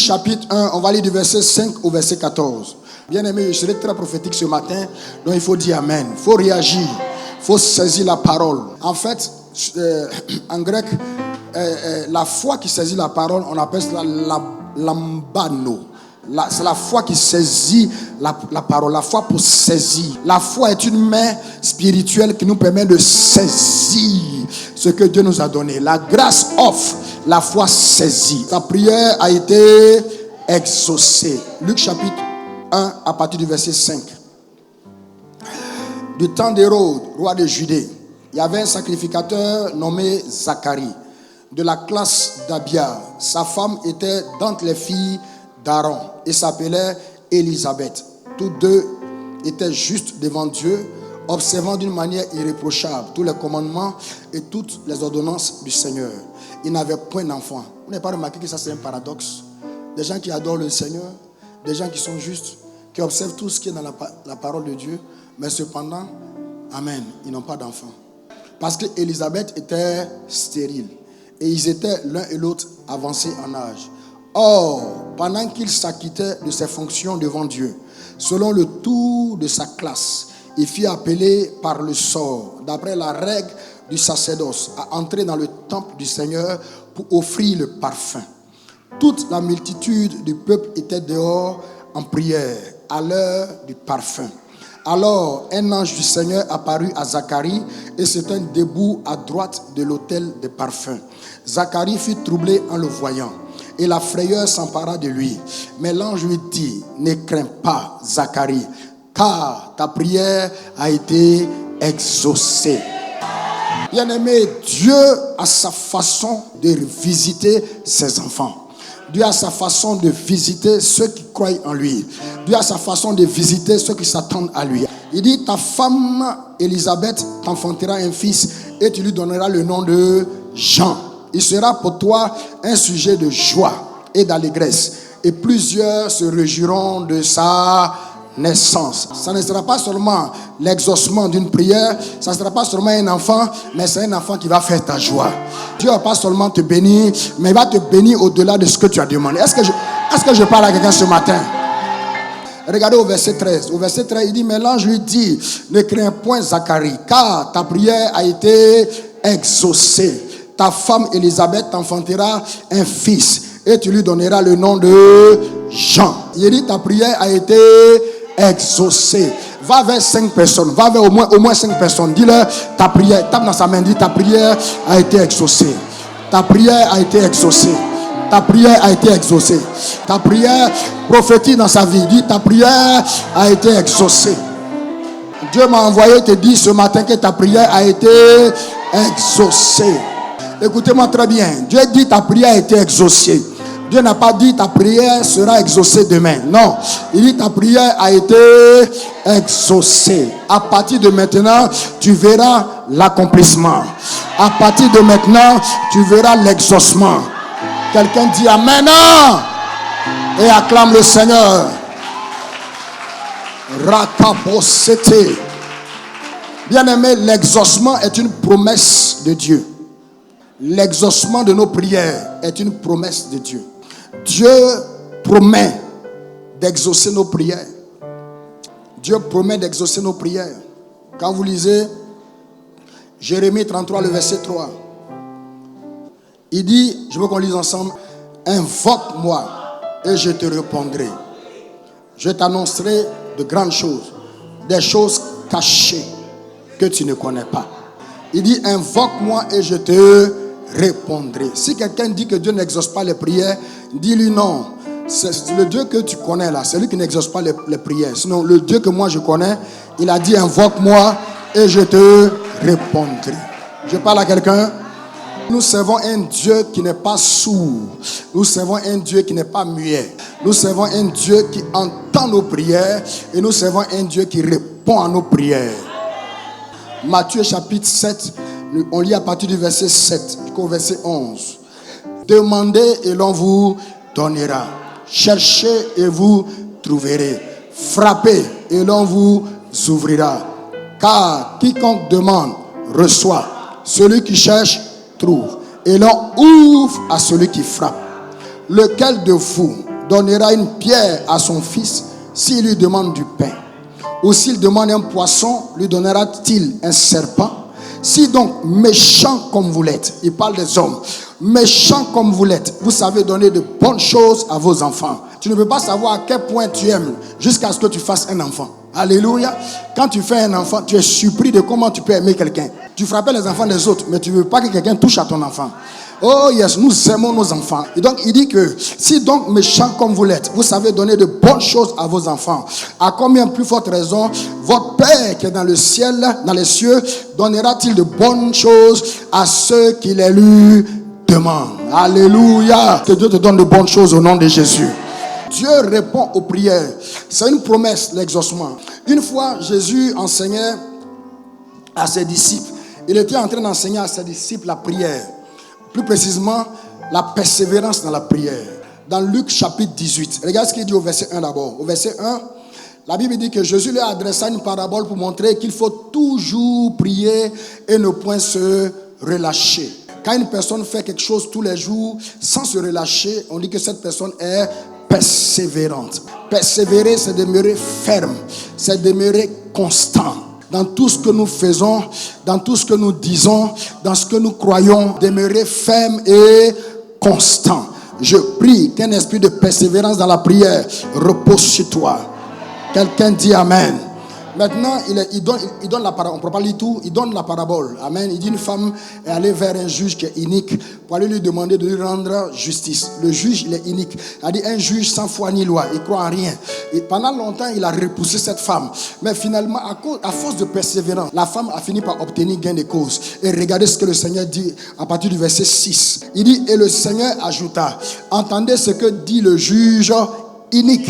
chapitre 1, on va lire du verset 5 au verset 14. Bien aimé, je serai très prophétique ce matin, donc il faut dire Amen. Il faut réagir, il faut saisir la parole. En fait, en grec, la foi qui saisit la parole, on appelle cela lambano. C'est la foi qui saisit la parole, la foi pour saisir. La foi est une main spirituelle qui nous permet de saisir ce que Dieu nous a donné. La grâce offre, la foi saisit. Sa prière a été exaucée. Luc chapitre 1 à partir du verset 5. Du temps d'Hérode, roi de Judée, il y avait un sacrificateur nommé Zacharie, de la classe d'Abia. Sa femme était d'entre les filles d'Aaron et s'appelait Élisabeth. Tous deux étaient justes devant Dieu, observant d'une manière irréprochable tous les commandements et toutes les ordonnances du Seigneur. Ils n'avaient point d'enfant. Vous n'avez pas remarqué que ça c'est un paradoxe? Des gens qui adorent le Seigneur, des gens qui sont justes, qui observent tout ce qui est dans la parole de Dieu, mais cependant, amen, ils n'ont pas d'enfant. Parce que Élisabeth était stérile et ils étaient l'un et l'autre avancés en âge. Or, pendant qu'il s'acquittait de ses fonctions devant Dieu, selon le tour de sa classe, il fut appelé par le sort, d'après la règle du sacerdoce, à entrer dans le temple du Seigneur pour offrir le parfum. Toute la multitude du peuple était dehors en prière à l'heure du parfum. Alors, un ange du Seigneur apparut à Zacharie et se tint debout à droite de l'autel des parfums. Zacharie fut troublé en le voyant et la frayeur s'empara de lui. Mais l'ange lui dit, ne crains pas, Zacharie, car ta prière a été exaucée. Bien-aimé, Dieu a sa façon de visiter ses enfants. Dieu a sa façon de visiter ceux qui croient en lui. Dieu a sa façon de visiter ceux qui s'attendent à lui. Il dit, ta femme Élisabeth t'enfantera un fils et tu lui donneras le nom de Jean. Il sera pour toi un sujet de joie et d'allégresse. Et plusieurs se réjouiront de sa naissance. Ça ne sera pas seulement l'exaucement d'une prière, ça ne sera pas seulement un enfant, mais c'est un enfant qui va faire ta joie. Dieu va pas seulement te bénir, mais il va te bénir au-delà de ce que tu as demandé. Est-ce que je parle à quelqu'un ce matin? Regardez au verset 13. Au verset 13, il dit, mais l'ange lui dit, ne crains point Zacharie, car ta prière a été exaucée. Ta femme Élisabeth t'enfantera un fils et tu lui donneras le nom de Jean. Il dit, ta prière a été exaucée. Va vers 5 personnes, va vers au moins 5 personnes. Dis-leur, ta prière, tape dans sa main, dis, ta prière a été exaucée. Ta prière a été exaucée. Ta prière a été exaucée. Ta prière prophétise dans sa vie. Dis, ta prière a été exaucée. Dieu m'a envoyé te dire ce matin que ta prière a été exaucée. Écoutez-moi très bien. Dieu dit ta prière a été exaucée. Dieu n'a pas dit ta prière sera exaucée demain. Non. Il dit ta prière a été exaucée. À partir de maintenant, tu verras l'accomplissement. À partir de maintenant, tu verras l'exaucement. Quelqu'un dit Amen et acclame le Seigneur. Rakaposete. Bien-aimé, l'exaucement est une promesse de Dieu. L'exaucement de nos prières est une promesse de Dieu. Dieu promet d'exaucer nos prières. Dieu promet d'exaucer nos prières. Quand vous lisez Jérémie 33, le verset 3, il dit, je veux qu'on lise ensemble, invoque-moi et je te répondrai. Je t'annoncerai de grandes choses, des choses cachées que tu ne connais pas. Il dit, invoque-moi et je te répondrai. Si quelqu'un dit que Dieu n'exauce pas les prières, dis-lui non. C'est le Dieu que tu connais là, c'est lui qui n'exauce pas les prières. Sinon, le Dieu que moi je connais, il a dit, invoque-moi et je te répondrai. Je parle à quelqu'un. Nous servons un Dieu qui n'est pas sourd. Nous servons un Dieu qui n'est pas muet. Nous servons un Dieu qui entend nos prières. Et nous servons un Dieu qui répond à nos prières. Matthieu chapitre 7, on lit à partir du verset 7 jusqu'au verset 11. Demandez et l'on vous donnera. Cherchez et vous trouverez. Frappez et l'on vous ouvrira. Car quiconque demande reçoit. Celui qui cherche trouve. Et l'on ouvre à celui qui frappe. Lequel de vous, donnera une pierre à son fils s'il lui demande du pain? Ou s'il demande un poisson, lui donnera-t-il un serpent? Si donc, méchants comme vous l'êtes, il parle des hommes, méchants comme vous l'êtes, vous savez donner de bonnes choses à vos enfants. Tu ne peux pas savoir à quel point tu aimes jusqu'à ce que tu fasses un enfant. Alléluia. Quand tu fais un enfant, tu es surpris de comment tu peux aimer quelqu'un. Tu frappes les enfants des autres, mais tu ne veux pas que quelqu'un touche à ton enfant. Oh yes, nous aimons nos enfants. Et donc il dit que si donc méchants comme vous l'êtes, vous savez donner de bonnes choses à vos enfants, à combien plus forte raison votre Père qui est dans le ciel, dans les cieux, donnera-t-il de bonnes choses à ceux qui les lui demandent. Alléluia. Que Dieu te donne de bonnes choses au nom de Jésus. Dieu répond aux prières. C'est une promesse, l'exaucement. Une fois, Jésus enseignait à ses disciples. Il était en train d'enseigner à ses disciples la prière. Plus précisément, la persévérance dans la prière. Dans Luc chapitre 18. Regarde ce qu'il dit au verset 1 d'abord. Au verset 1, la Bible dit que Jésus leur adressa une parabole pour montrer qu'il faut toujours prier et ne point se relâcher. Quand une personne fait quelque chose tous les jours sans se relâcher, on dit que cette personne est persévérante. Persévérer, c'est demeurer ferme, c'est demeurer constant. Dans tout ce que nous faisons, dans tout ce que nous disons, dans ce que nous croyons, demeurer ferme et constant. Je prie qu'un esprit de persévérance dans la prière repose sur toi. Quelqu'un dit Amen. Maintenant, il donne la parabole. On ne peut pas lire tout. Il donne la parabole. Amen. Il dit une femme est allée vers un juge qui est inique pour aller lui demander de lui rendre justice. Le juge, il est inique. Il a dit un juge sans foi ni loi. Il ne croit en rien. Et pendant longtemps, il a repoussé cette femme. Mais finalement, à force de persévérance, la femme a fini par obtenir gain de cause. Et regardez ce que le Seigneur dit à partir du verset 6. Il dit, et le Seigneur ajouta, entendez ce que dit le juge inique.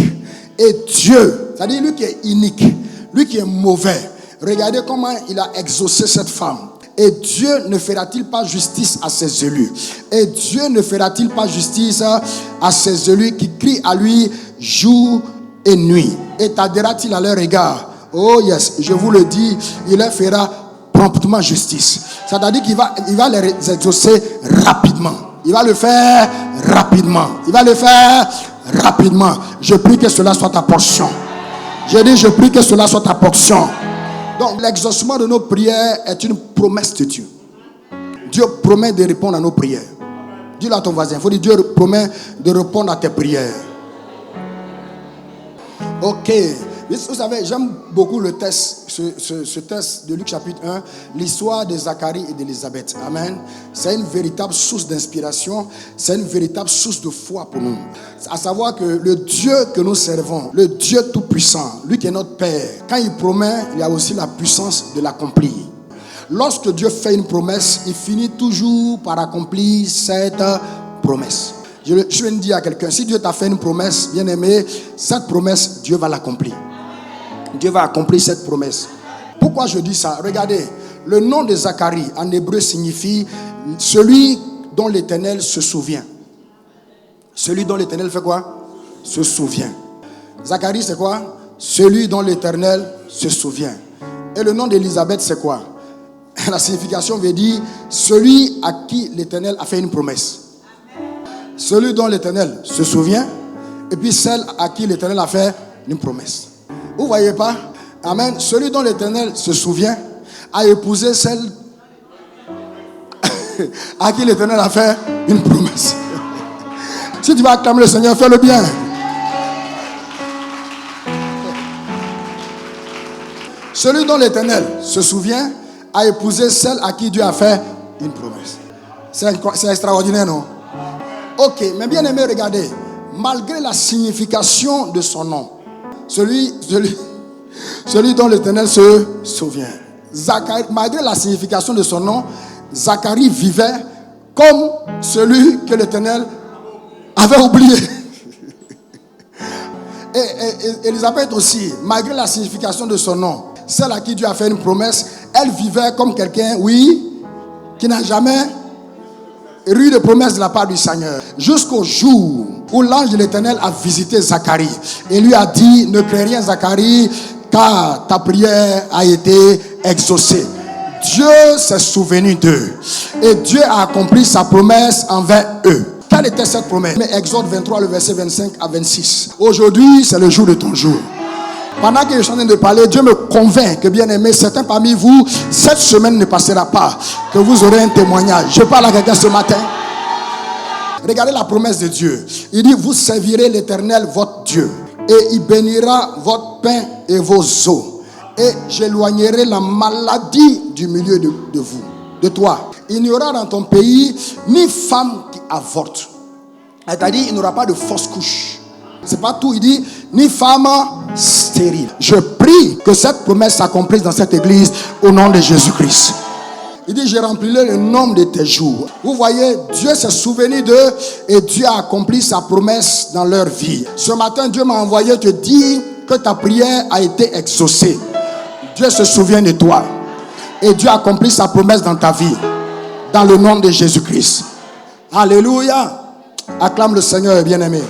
Et Dieu, c'est-à-dire lui qui est inique, lui qui est mauvais, regardez comment il a exaucé cette femme. Et Dieu ne fera-t-il pas justice à ses élus? Et Dieu ne fera-t-il pas justice à ses élus qui crient à lui jour et nuit? Et tardera-t-il à leur égard? Oh yes, je vous le dis, il leur fera promptement justice. C'est-à-dire qu'il va les exaucer rapidement. Il va le faire rapidement. Il va le faire rapidement. Je prie que cela soit ta portion. J'ai dit, je prie que cela soit ta portion. Donc, l'exaucement de nos prières est une promesse de Dieu. Dieu promet de répondre à nos prières. Dis-le à ton voisin. Il faut dire, Dieu promet de répondre à tes prières. Ok. Vous savez, j'aime beaucoup le texte, ce texte de Luc chapitre 1, l'histoire de Zacharie et d'Élisabeth. Amen. C'est une véritable source d'inspiration, c'est une véritable source de foi pour nous. À savoir que le Dieu que nous servons, le Dieu tout-puissant, lui qui est notre Père, quand il promet, il y a aussi la puissance de l'accomplir. Lorsque Dieu fait une promesse, il finit toujours par accomplir cette promesse. Je viens de dire à quelqu'un, si Dieu t'a fait une promesse, bien aimé, cette promesse, Dieu va l'accomplir. Dieu va accomplir cette promesse. Pourquoi je dis ça? Regardez, le nom de Zacharie en hébreu signifie celui dont l'Éternel se souvient. Celui dont l'Éternel fait quoi? Se souvient. Zacharie c'est quoi? Celui dont l'Éternel se souvient. Et le nom d'Élisabeth c'est quoi? La signification veut dire celui à qui l'Éternel a fait une promesse. Celui dont l'Éternel se souvient, et puis celle à qui l'Éternel a fait une promesse. Vous ne voyez pas? Amen. Celui dont l'Éternel se souvient a épousé celle à qui l'Éternel a fait une promesse. Si tu vas acclamer le Seigneur, fais-le bien. Celui dont l'Éternel se souvient a épousé celle à qui Dieu a fait une promesse. C'est extraordinaire, non? Ok, mais bien aimé, regardez. Malgré la signification de son nom, celui dont l'Éternel se souvient. Zacharie, malgré la signification de son nom, Zacharie vivait comme celui que l'Éternel avait oublié. Et Élisabeth aussi, malgré la signification de son nom, celle à qui Dieu a fait une promesse, elle vivait comme quelqu'un, oui, qui n'a jamais eu de promesse de la part du Seigneur. Jusqu'au jour où l'ange de l'Éternel a visité Zacharie et lui a dit, ne crains rien Zacharie, car ta prière a été exaucée. Dieu s'est souvenu d'eux et Dieu a accompli sa promesse envers eux. Quel Quelle était cette promesse? Mais Exode 23, le verset 25 à 26. Aujourd'hui, c'est le jour de ton jour. Pendant que je suis en train de parler, Dieu me convainc que, bien aimé, certains parmi vous, cette semaine ne passera pas, que vous aurez un témoignage. Je parle à quelqu'un ce matin. Regardez la promesse de Dieu. Il dit, vous servirez l'Éternel, votre Dieu, et il bénira votre pain et vos eaux. Et j'éloignerai la maladie du milieu de vous, de toi. Il n'y aura dans ton pays ni femme qui avorte. C'est-à-dire, il n'y aura pas de fausse couche. C'est pas tout, il dit, ni femme stérile. Je prie que cette promesse s'accomplisse dans cette église au nom de Jésus-Christ. Il dit, je remplirai le nombre de tes jours. Vous voyez, Dieu s'est souvenu d'eux et Dieu a accompli sa promesse dans leur vie. Ce matin, Dieu m'a envoyé te dire que ta prière a été exaucée. Dieu se souvient de toi. Et Dieu a accompli sa promesse dans ta vie. Dans le nom de Jésus-Christ. Alléluia. Acclame le Seigneur, bien-aimé.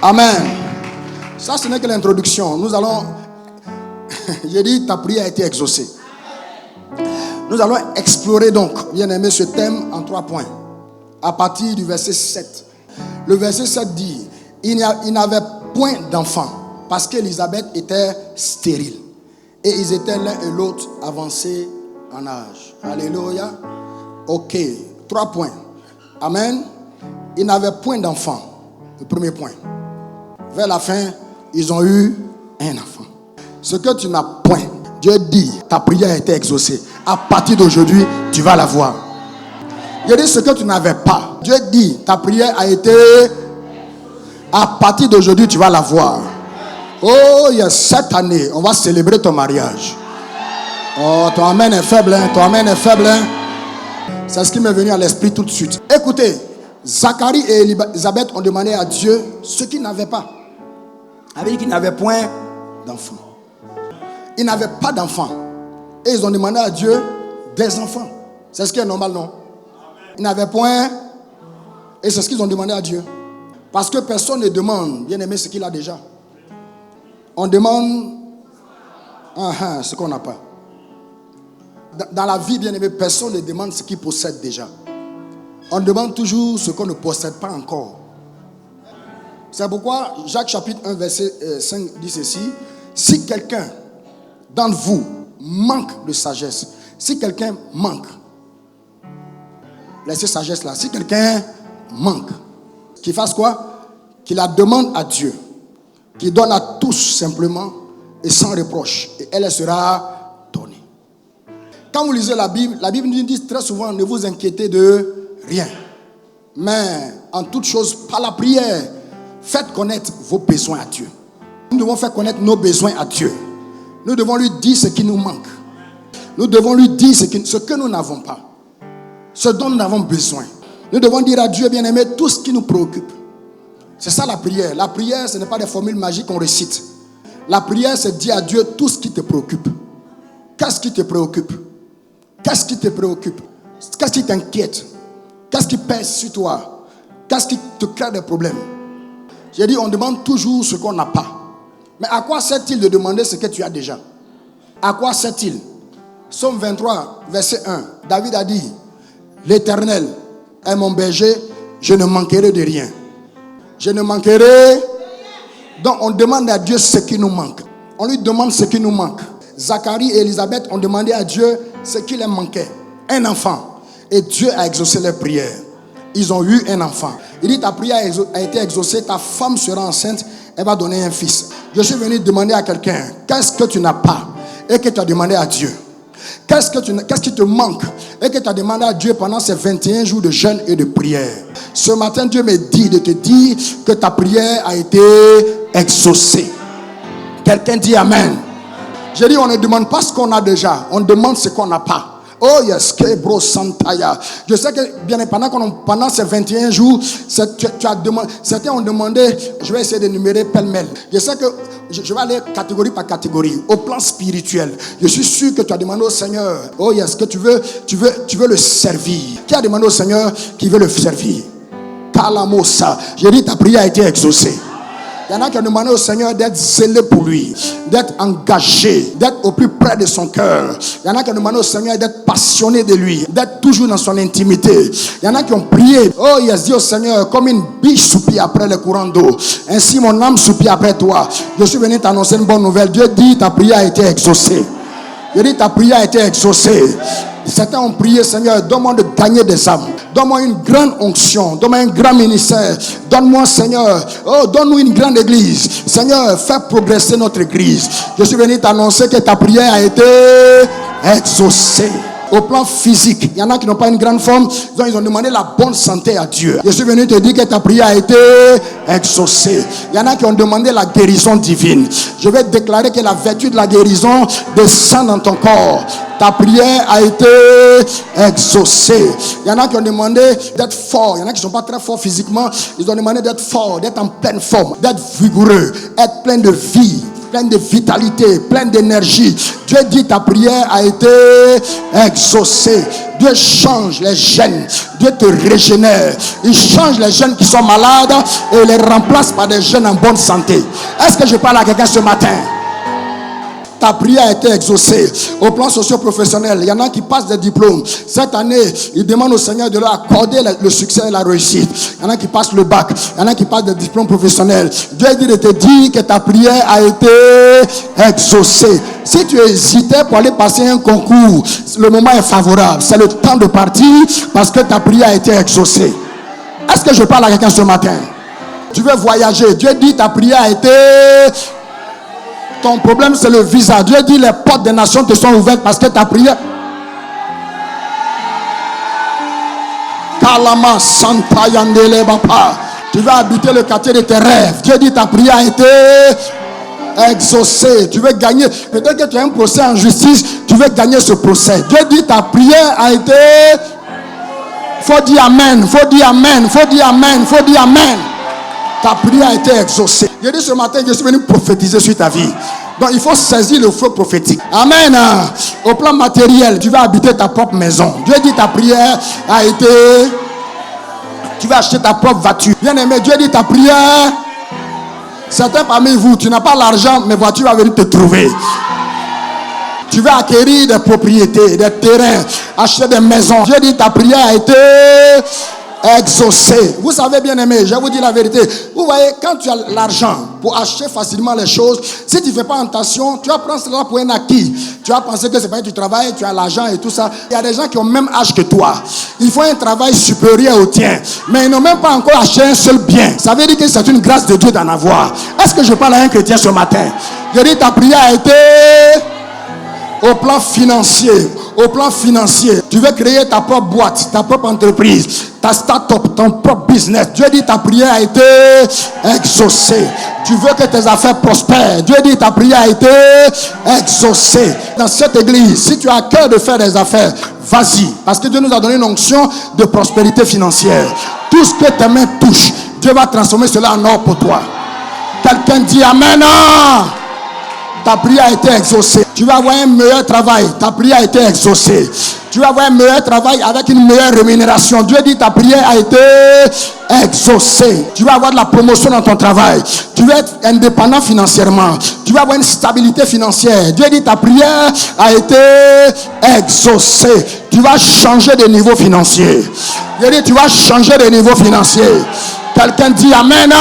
Amen. Ça, ce n'est que l'introduction. Nous allons... J'ai dit, ta prière a été exaucée. Nous allons explorer donc, bien-aimé, ce thème en 3 points. À partir du verset 7. Le verset 7 dit, il n'avait point d'enfant parce qu'Élisabeth était stérile. Et ils étaient l'un et l'autre avancés en âge. Alléluia. Ok. 3 points. Amen. Ils n'avaient point d'enfant. Le premier point. Vers la fin, ils ont eu un enfant. Ce que tu n'as point, Dieu dit, ta prière a été exaucée. À partir d'aujourd'hui, tu vas l'avoir. Il dit ce que tu n'avais pas. Dieu dit, ta prière a été... À partir d'aujourd'hui, tu vas l'avoir. Oh, il y a cette année, on va célébrer ton mariage. Oh, ton amen est faible, hein? Ton amen est faible, hein? C'est ce qui m'est venu à l'esprit tout de suite. Écoutez, Zacharie et Élisabeth ont demandé à Dieu ce qu'ils n'avaient pas. Avec qu'ils n'avaient point d'enfants. Ils n'avaient pas d'enfants. Et ils ont demandé à Dieu des enfants. C'est ce qui est normal, non? Ils n'avaient point. Et c'est ce qu'ils ont demandé à Dieu. Parce que personne ne demande, bien aimé, ce qu'il a déjà. On demande ce qu'on n'a pas. Dans la vie, bien aimé, personne ne demande ce qu'il possède déjà. On demande toujours ce qu'on ne possède pas encore. C'est pourquoi Jacques chapitre 1 verset 5 dit ceci. Si quelqu'un d'entre vous manque de sagesse, si quelqu'un manque, laissez sagesse là, si quelqu'un manque, qu'il fasse quoi? Qu'il la demande à Dieu, qu'il donne à tous simplement et sans reproche, et elle sera donnée. Quand vous lisez la Bible nous dit très souvent, ne vous inquiétez de rien, mais en toute chose, par la prière, faites connaître vos besoins à Dieu. Nous devons faire connaître nos besoins à Dieu. Nous devons lui dire ce qui nous manque. Nous devons lui dire ce que nous n'avons pas, ce dont nous avons besoin. Nous devons dire à Dieu, bien-aimé, tout ce qui nous préoccupe. C'est ça la prière. La prière, ce n'est pas des formules magiques qu'on récite. La prière, c'est dire à Dieu tout ce qui te préoccupe. Qu'est-ce qui te préoccupe? Qu'est-ce qui te préoccupe? Qu'est-ce qui t'inquiète? Qu'est-ce qui pèse sur toi? Qu'est-ce qui te crée des problèmes? J'ai dit, on demande toujours ce qu'on n'a pas. Mais à quoi sert-il de demander ce que tu as déjà? À quoi sert-il? Psaume 23, verset 1. David a dit, l'Éternel est mon berger, je ne manquerai de rien. Je ne manquerai. Donc on demande à Dieu ce qui nous manque. On lui demande ce qui nous manque. Zacharie et Élisabeth ont demandé à Dieu ce qui leur manquait. Un enfant. Et Dieu a exaucé leurs prières. Ils ont eu un enfant. Il dit, ta prière a été exaucée, ta femme sera enceinte, elle va donner un fils. Je suis venu demander à quelqu'un, qu'est-ce que tu n'as pas et que tu as demandé à Dieu? Qu'est-ce qui te manque et que tu as demandé à Dieu pendant ces 21 jours de jeûne et de prière? Ce matin, Dieu me dit de te dire que ta prière a été exaucée. Quelqu'un dit Amen. J'ai dit, on ne demande pas ce qu'on a déjà, on demande ce qu'on n'a pas. Oh yes, que bro santaya. Je sais que bien pendant ces 21 jours, tu as demandé, certains ont demandé, je vais essayer d'énumérer pêle-mêle. Je sais que je vais aller catégorie par catégorie. Au plan spirituel, je suis sûr que tu as demandé au Seigneur, oh yes, que tu veux le servir. Qui a demandé au Seigneur qui veut le servir? Kalamosa. J'ai dit, ta prière a été exaucée. Il y en a qui ont demandé au Seigneur d'être zélé pour lui, d'être engagé, d'être au plus près de son cœur. Il y en a qui ont demandé au Seigneur d'être passionné de lui, d'être toujours dans son intimité. Il y en a qui ont prié. Oh, il a dit au Seigneur, comme une biche soupire après le courant d'eau, ainsi mon âme soupire après toi. Je suis venu t'annoncer une bonne nouvelle. Dieu dit, ta prière a été exaucée. Il dit, ta prière a été exaucée. Certains ont prié, Seigneur, donne-moi de gagner des âmes. Donne-moi une grande onction. Donne-moi un grand ministère. Donne-moi, Seigneur, donne-nous une grande église. Seigneur, fais progresser notre église. Je suis venu t'annoncer que ta prière a été exaucée. Au plan physique, il y en a qui n'ont pas une grande forme, donc ils ont demandé la bonne santé à Dieu. Je suis venu te dire que ta prière a été exaucée. Il y en a qui ont demandé la guérison divine. Je vais déclarer que la vertu de la guérison descend dans ton corps. Ta prière a été exaucée. Il y en a qui ont demandé d'être forts. Il y en a qui ne sont pas très forts physiquement. Ils ont demandé d'être forts, d'être en pleine forme, d'être vigoureux, être plein de vie, plein de vitalité, plein d'énergie. Dieu dit ta prière a été exaucée. Dieu change les gènes. Dieu te régénère. Il change les gènes qui sont malades et les remplace par des gènes en bonne santé. Est-ce que je parle à quelqu'un ce matin? Ta prière a été exaucée. Au plan socio-professionnel, il y en a qui passent des diplômes. Cette année, ils demandent au Seigneur de leur accorder le succès et la réussite. Il y en a qui passent le bac. Il y en a qui passent des diplômes professionnels. Dieu dit de te dire que ta prière a été exaucée. Si tu hésitais pour aller passer un concours, le moment est favorable. C'est le temps de partir parce que ta prière a été exaucée. Est-ce que je parle à quelqu'un ce matin? Tu veux voyager. Dieu dit ta prière a été... Ton problème c'est le visa. Dieu dit les portes des nations te sont ouvertes parce que ta prière. Kalama Santa Yandele Bapa. Tu vas habiter le quartier de tes rêves. Dieu dit ta prière a été exaucée. Tu veux gagner. Peut-être que tu as un procès en justice. Tu veux gagner ce procès. Dieu dit ta prière a été. Faut dire amen. Faut dire amen. Faut dire amen. Faut dire amen. Ta prière a été exaucée. Je dis ce matin, je suis venu prophétiser sur ta vie. Donc il faut saisir le feu prophétique. Amen. Au plan matériel, tu vas habiter ta propre maison. Dieu dit ta prière a été... Tu vas acheter ta propre voiture. Bien aimé, Dieu dit ta prière... Certains parmi vous, tu n'as pas l'argent, mais voiture va venir te trouver. Tu vas acquérir des propriétés, des terrains, acheter des maisons. Dieu dit ta prière a été... exaucé. Vous savez, bien aimé, je vous dis la vérité. Vous voyez, quand tu as l'argent pour acheter facilement les choses, si tu ne fais pas attention, tu vas prendre cela pour un acquis. Tu vas penser que c'est parce que tu travailles, tu as l'argent et tout ça. Il y a des gens qui ont le même âge que toi. Ils font un travail supérieur au tien, mais ils n'ont même pas encore acheté un seul bien. Ça veut dire que c'est une grâce de Dieu d'en avoir. Est-ce que je parle à un chrétien ce matin? Je dis ta prière a été... Au plan financier, tu veux créer ta propre boîte, ta propre entreprise, ta start-up, ton propre business. Dieu dit ta prière a été exaucée. Tu veux que tes affaires prospèrent. Dieu dit ta prière a été exaucée. Dans cette église, si tu as à cœur de faire des affaires, vas-y. Parce que Dieu nous a donné une onction de prospérité financière. Tout ce que tes mains touchent, Dieu va transformer cela en or pour toi. Quelqu'un dit amen. Ta prière a été exaucée. Tu vas avoir un meilleur travail. Ta prière a été exaucée. Tu vas avoir un meilleur travail avec une meilleure rémunération. Dieu dit ta prière a été exaucée. Tu vas avoir de la promotion dans ton travail. Tu vas être indépendant financièrement. Tu vas avoir une stabilité financière. Dieu dit ta prière a été exaucée. Tu vas changer de niveau financier. Dieu dit tu vas changer de niveau financier. Quelqu'un dit amen.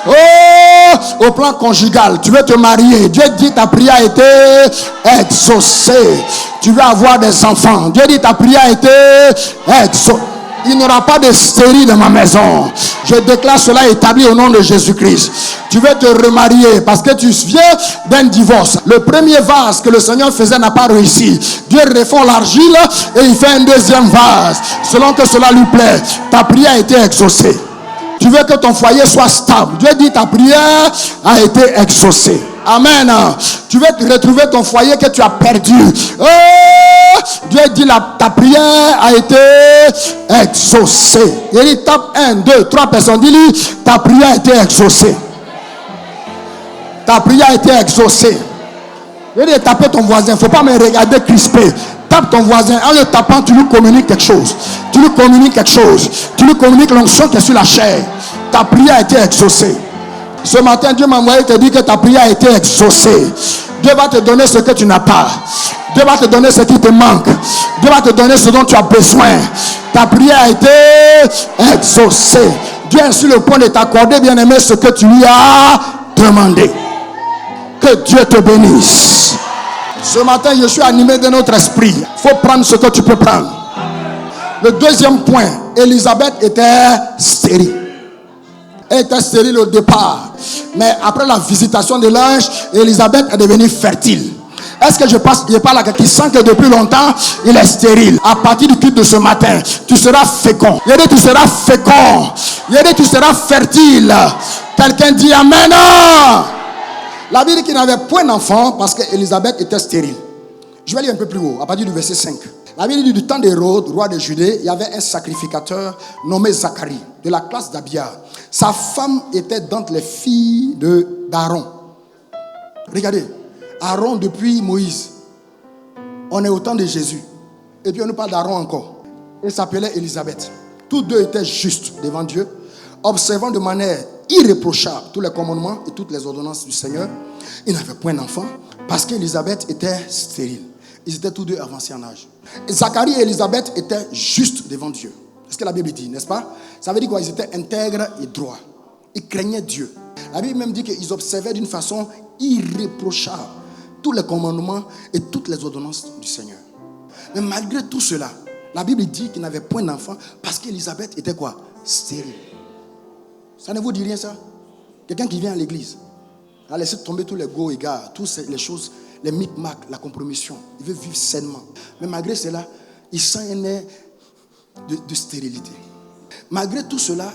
Oh, au plan conjugal, tu veux te marier. Dieu dit ta prière a été exaucée. Tu veux avoir des enfants. Dieu dit ta prière a été exaucée. Il n'y aura pas de stérile dans ma maison. Je déclare cela établi au nom de Jésus-Christ. Tu veux te remarier parce que tu viens d'un divorce. Le premier vase que le Seigneur faisait n'a pas réussi. Dieu refond l'argile et il fait un deuxième vase. Selon que cela lui plaît. Ta prière a été exaucée. Tu veux que ton foyer soit stable. Dieu dit ta prière a été exaucée. Amen. Tu veux retrouver ton foyer que tu as perdu. Oh, Dieu dit ta prière a été exaucée. Il dit tape 1, 2, 3 personnes. Dis-lui ta prière a été exaucée. Ta prière a été exaucée. Il dit taper ton voisin. Il ne faut pas me regarder crispé. Tape ton voisin. En le tapant, tu lui communiques quelque chose. Tu lui communiques quelque chose. Tu lui communiques l'onction qui est sur la chair. Ta prière a été exaucée. Ce matin, Dieu m'a envoyé te dire que ta prière a été exaucée. Dieu va te donner ce que tu n'as pas. Dieu va te donner ce qui te manque. Dieu va te donner ce dont tu as besoin. Ta prière a été exaucée. Dieu est sur le point de t'accorder, bien-aimé, ce que tu lui as demandé. Que Dieu te bénisse. Ce matin, je suis animé de notre esprit. Il faut prendre ce que tu peux prendre. Le deuxième point, Élisabeth était stérile. Elle était stérile au départ. Mais après la visitation de l'ange, Élisabeth est devenue fertile. Est-ce que je parle à quelqu'un qui sent que depuis longtemps, il est stérile? À partir du culte de ce matin, tu seras fécond. Il dit tu seras fécond. Il dit tu seras fertile. Quelqu'un dit Amen. La Bible dit qu'il n'avait point d'enfant parce qu'Élisabeth était stérile. Je vais lire un peu plus haut, à partir du verset 5. La Bible dit du temps d'Hérode, roi de Judée, il y avait un sacrificateur nommé Zacharie, de la classe d'Abia. Sa femme était d'entre les filles d'Aaron. Regardez, Aaron depuis Moïse. On est au temps de Jésus. Et puis on nous parle d'Aaron encore. Il s'appelait Élisabeth. Tous deux étaient justes devant Dieu, observant de manière irréprochable tous les commandements et toutes les ordonnances du Seigneur. Ils n'avaient point d'enfant parce qu'Élisabeth était stérile. Ils étaient tous deux avancés en âge. Zacharie et Élisabeth étaient justes devant Dieu. C'est ce que la Bible dit, n'est-ce pas? Ça veut dire quoi? Ils étaient intègres et droits. Ils craignaient Dieu. La Bible même dit qu'ils observaient d'une façon irréprochable tous les commandements et toutes les ordonnances du Seigneur. Mais malgré tout cela, la Bible dit qu'ils n'avaient point d'enfant parce qu'Élisabeth était quoi? Stérile. Ça ne vous dit rien ça? Quelqu'un qui vient à l'église a laissé tomber tous les go égards, toutes les choses, les micmacs, la compromission. Il veut vivre sainement. Mais malgré cela, il sent un air de stérilité. Malgré tout cela,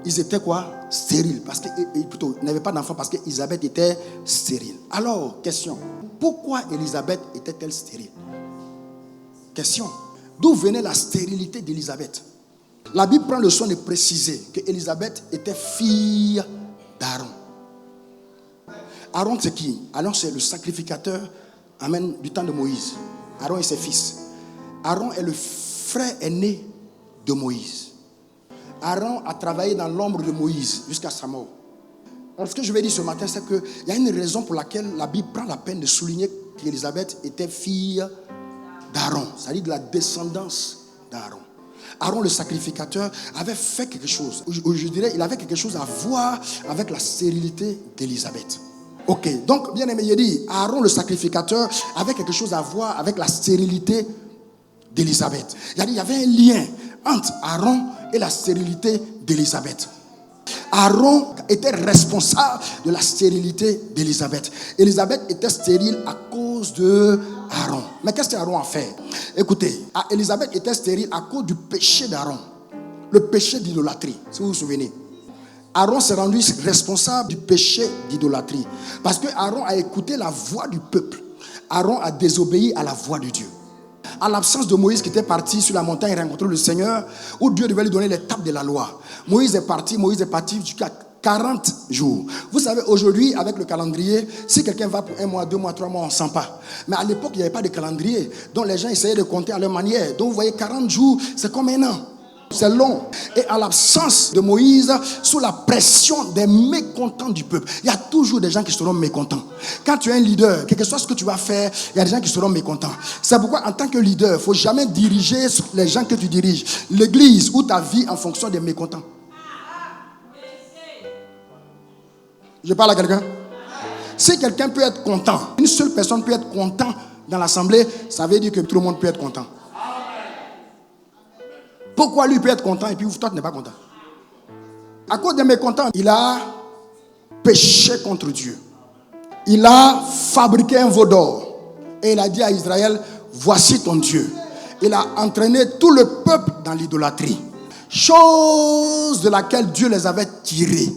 ils étaient quoi? Stériles. Plutôt, ils n'avaient pas d'enfant parce qu'Élisabeth était stérile. Alors, question. Pourquoi Élisabeth était-elle stérile? Question. D'où venait la stérilité d'Élisabeth? La Bible prend le soin de préciser qu'Élisabeth était fille d'Aaron. Aaron, c'est qui? Aaron, c'est le sacrificateur, amen, du temps de Moïse. Aaron et ses fils. Aaron est le frère aîné de Moïse. Aaron a travaillé dans l'ombre de Moïse jusqu'à sa mort. Alors, ce que je vais dire ce matin, c'est qu'il y a une raison pour laquelle la Bible prend la peine de souligner qu'Élisabeth était fille d'Aaron, c'est-à-dire de la descendance d'Aaron. Aaron, le sacrificateur, avait fait quelque chose. Je dirais, il avait quelque chose à voir avec la stérilité d'Élisabeth. Ok, donc, bien aimé, il dit, Aaron, le sacrificateur, avait quelque chose à voir avec la stérilité d'Élisabeth. Il y avait un lien entre Aaron et la stérilité d'Élisabeth. Aaron était responsable de la stérilité d'Élisabeth. Élisabeth était stérile à cause de Aaron. Mais qu'est-ce qu'Aaron a fait? Écoutez, Élisabeth était stérile à cause du péché d'Aaron. Le péché d'idolâtrie, si vous vous souvenez. Aaron s'est rendu responsable du péché d'idolâtrie. Parce que Aaron a écouté la voix du peuple. Aaron a désobéi à la voix de Dieu. À l'absence de Moïse qui était parti sur la montagne rencontrer le Seigneur, où Dieu devait lui donner les tables de la loi. Moïse est parti jusqu'à 40 jours. Vous savez, aujourd'hui, avec le calendrier, si quelqu'un va pour 1 mois, 2 mois, 3 mois, on ne sent pas. Mais à l'époque, il n'y avait pas de calendrier. Donc les gens essayaient de compter à leur manière. Donc vous voyez, 40 jours, c'est comme un an. C'est long. Et à l'absence de Moïse, sous la pression des mécontents du peuple, il y a toujours des gens qui seront mécontents. Quand tu es un leader, quel que soit ce que tu vas faire, il y a des gens qui seront mécontents. C'est pourquoi en tant que leader, il ne faut jamais diriger les gens que tu diriges, l'église ou ta vie en fonction des mécontents. Je parle à quelqu'un? Si quelqu'un peut être content, une seule personne peut être content dans l'assemblée, ça veut dire que tout le monde peut être content. Pourquoi lui peut être content et puis toi tu n'es pas content? À cause des mécontents, il a péché contre Dieu. Il a fabriqué un veau d'or. Et il a dit à Israël, voici ton Dieu. Il a entraîné tout le peuple dans l'idolâtrie. Chose de laquelle Dieu les avait tirés.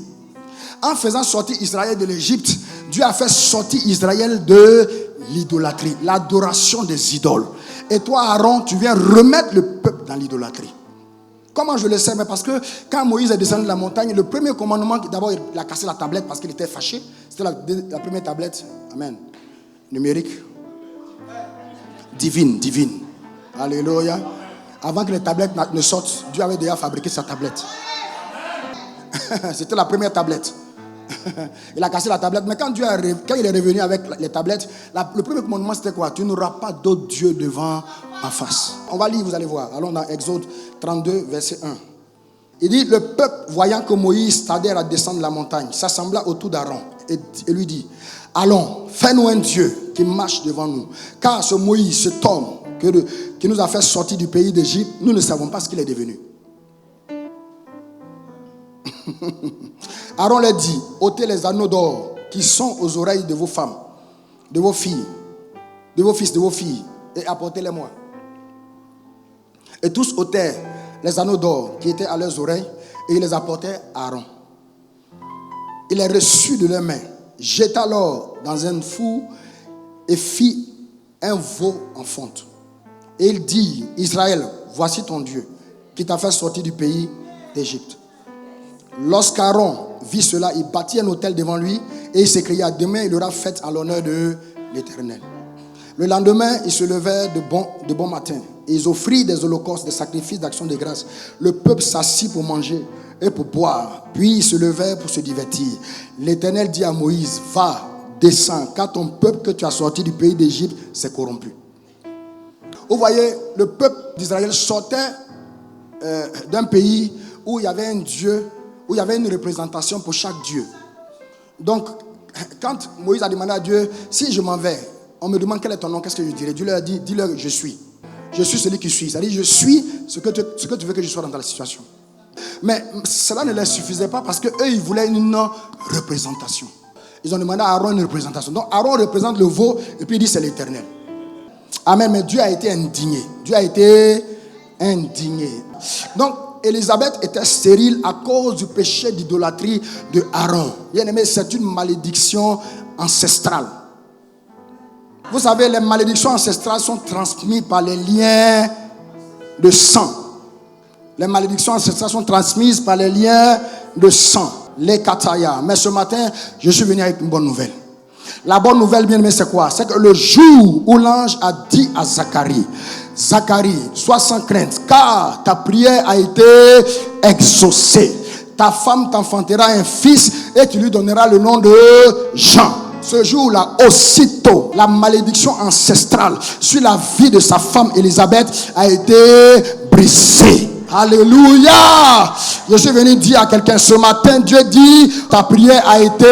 En faisant sortir Israël de l'Égypte, Dieu a fait sortir Israël de l'idolâtrie, l'adoration des idoles. Et toi, Aaron, tu viens remettre le peuple dans l'idolâtrie. Comment je le sais? Mais parce que quand Moïse est descendu de la montagne, le premier commandement, d'abord il a cassé la tablette parce qu'il était fâché. C'était la première tablette, amen, numérique, divine. Alléluia. Avant que les tablettes ne sortent, Dieu avait déjà fabriqué sa tablette. C'était la première tablette. Il a cassé la tablette. Mais quand il est revenu avec les tablettes, le premier commandement c'était quoi? Tu n'auras pas d'autre Dieu devant ma face. On va lire, vous allez voir. Allons dans Exode 32, verset 1. Il dit, le peuple, voyant que Moïse tardait à descendre la montagne, s'assembla autour d'Aaron et lui dit, allons, fais-nous un Dieu qui marche devant nous. Car ce Moïse, cet homme qui nous a fait sortir du pays d'Égypte, nous ne savons pas ce qu'il est devenu. Aaron leur dit, ôtez les anneaux d'or qui sont aux oreilles de vos femmes, de vos filles, de vos fils, de vos filles, et apportez-les-moi. Et tous ôtèrent les anneaux d'or qui étaient à leurs oreilles et ils les apportèrent à Aaron. Il les reçut de leurs mains, jeta l'or dans un four et fit un veau en fonte. Et il dit, Israël, voici ton Dieu qui t'a fait sortir du pays d'Égypte. Lorsqu'Aaron vit cela, il bâtit un autel devant lui et il s'écria, demain il aura fête en l'honneur de l'Éternel. Le lendemain, ils se levèrent de bon matin et ils offrirent des holocaustes, des sacrifices d'action de grâce. Le peuple s'assit pour manger et pour boire. Puis ils se levèrent pour se divertir. L'Éternel dit à Moïse, va, descends, car ton peuple que tu as sorti du pays d'Égypte s'est corrompu. Vous voyez, le peuple d'Israël sortait d'un pays où il y avait un Dieu, où il y avait une représentation pour chaque Dieu. Donc, quand Moïse a demandé à Dieu, si je m'en vais, on me demande quel est ton nom, qu'est-ce que je dirais? Dieu leur a dit, dis-leur je suis. Je suis celui qui suis. C'est-à-dire, je suis ce que tu veux que je sois dans ta situation. Mais cela ne leur suffisait pas parce qu'eux, ils voulaient une représentation. Ils ont demandé à Aaron une représentation. Donc, Aaron représente le veau et puis il dit c'est l'Éternel. Amen. Mais Dieu a été indigné. Dieu a été indigné. Donc, Élisabeth était stérile à cause du péché d'idolâtrie de Aaron. Bien aimé, c'est une malédiction ancestrale. Vous savez, les malédictions ancestrales sont transmises par les liens de sang. Les malédictions ancestrales sont transmises par les liens de sang. Les kataya. Mais ce matin, je suis venu avec une bonne nouvelle. La bonne nouvelle, bien aimé, c'est quoi? C'est que le jour où l'ange a dit à Zacharie, Zacharie, sois sans crainte, car ta prière a été exaucée. Ta femme t'enfantera un fils et tu lui donneras le nom de Jean. Ce jour-là, aussitôt, la malédiction ancestrale sur la vie de sa femme Élisabeth a été brisée. Alléluia. Je suis venu dire à quelqu'un ce matin, Dieu dit, ta prière a été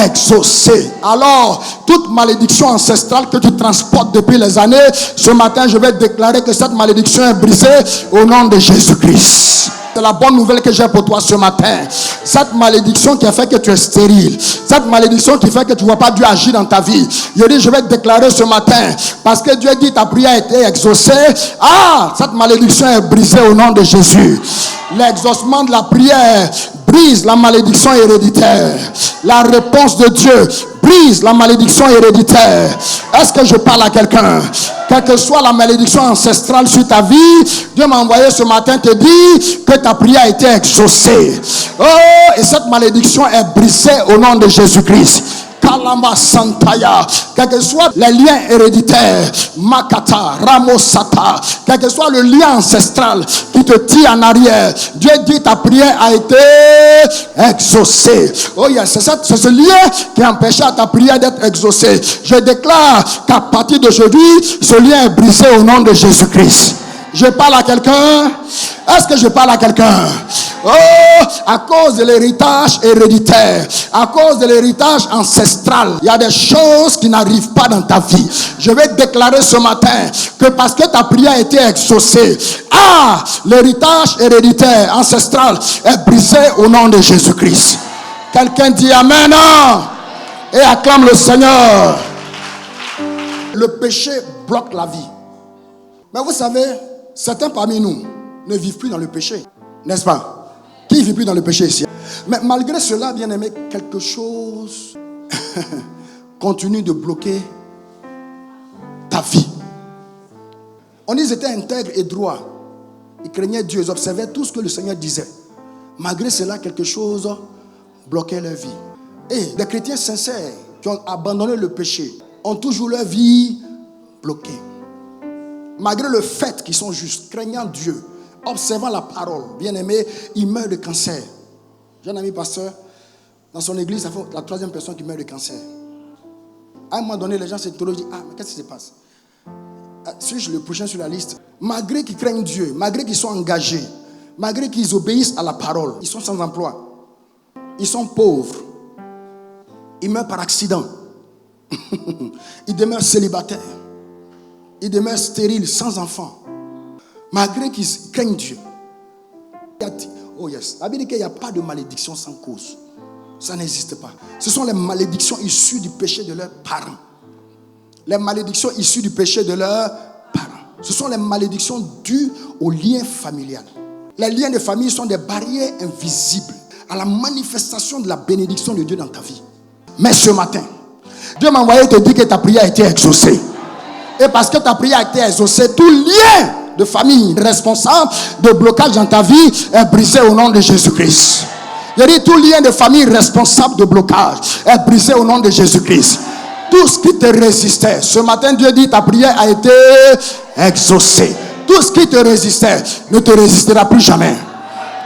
exaucée. Alors, toute malédiction ancestrale que tu transportes depuis les années, ce matin, je vais déclarer que cette malédiction est brisée au nom de Jésus-Christ. C'est la bonne nouvelle que j'ai pour toi ce matin. Cette malédiction qui a fait que tu es stérile, cette malédiction qui fait que tu ne vois pas Dieu agir dans ta vie, je vais te déclarer ce matin, parce que Dieu dit ta prière a été exaucée. Cette malédiction est brisée au nom de Jésus. L'exaucement de la prière brise la malédiction héréditaire. La réponse de Dieu brise la malédiction héréditaire. Est-ce que je parle à quelqu'un? Quelle que soit la malédiction ancestrale sur ta vie, Dieu m'a envoyé ce matin te dire que ta prière a été exaucée. Et cette malédiction est brisée au nom de Jésus-Christ. Kalamba Santaya, quel que soit les liens héréditaires, Makata, Ramosata, quel que soit le lien ancestral qui te tire en arrière, Dieu dit ta prière a été exaucée. C'est ce lien qui empêchait ta prière d'être exaucée. Je déclare qu'à partir d'aujourd'hui, ce lien est brisé au nom de Jésus-Christ. Je parle à quelqu'un. Est-ce que je parle à quelqu'un? À cause de l'héritage héréditaire, à cause de l'héritage ancestral, il y a des choses qui n'arrivent pas dans ta vie. Je vais déclarer ce matin que parce que ta prière a été exaucée, l'héritage héréditaire ancestral est brisé au nom de Jésus-Christ. Quelqu'un dit Amen et acclame le Seigneur. Le péché bloque la vie. Mais vous savez, certains parmi nous ne vivent plus dans le péché, n'est-ce pas? Qui ne vit plus dans le péché ici? Mais malgré cela, bien aimé, quelque chose continue de bloquer ta vie. On dit qu'ils étaient intègres et droits. Ils craignaient Dieu, ils observaient tout ce que le Seigneur disait. Malgré cela, quelque chose bloquait leur vie. Et des chrétiens sincères qui ont abandonné le péché ont toujours leur vie bloquée. Malgré le fait qu'ils sont justes, craignant Dieu, observant la parole, bien aimé, ils meurent de cancer. J'ai un ami pasteur, Dans son église, ça fait la 3e personne qui meurt de cancer. À un moment donné, les gens s'interrogent, mais qu'est-ce qui se passe? Suis-je le prochain sur la liste? Malgré qu'ils craignent Dieu, malgré qu'ils sont engagés, malgré qu'ils obéissent à la parole, ils sont sans emploi. Ils sont pauvres. Ils meurent par accident. Ils demeurent célibataires. Ils demeurent stériles, sans enfants. Malgré qu'ils craignent Dieu. Oh yes. La Bible dit qu'il n'y a pas de malédiction sans cause. Ça n'existe pas. Ce sont les malédictions issues du péché de leurs parents. Les malédictions issues du péché de leurs parents. Ce sont les malédictions dues au lien familial. Les liens de famille sont des barrières invisibles à la manifestation de la bénédiction de Dieu dans ta vie. Mais ce matin, Dieu m'a envoyé te dire que ta prière a été exaucée. Et parce que ta prière a été exaucée, tout lien de famille responsable de blocage dans ta vie est brisé au nom de Jésus-Christ. Je dis tout lien de famille responsable de blocage est brisé au nom de Jésus-Christ. Tout ce qui te résistait, ce matin Dieu dit ta prière a été exaucée. Tout ce qui te résistait ne te résistera plus jamais.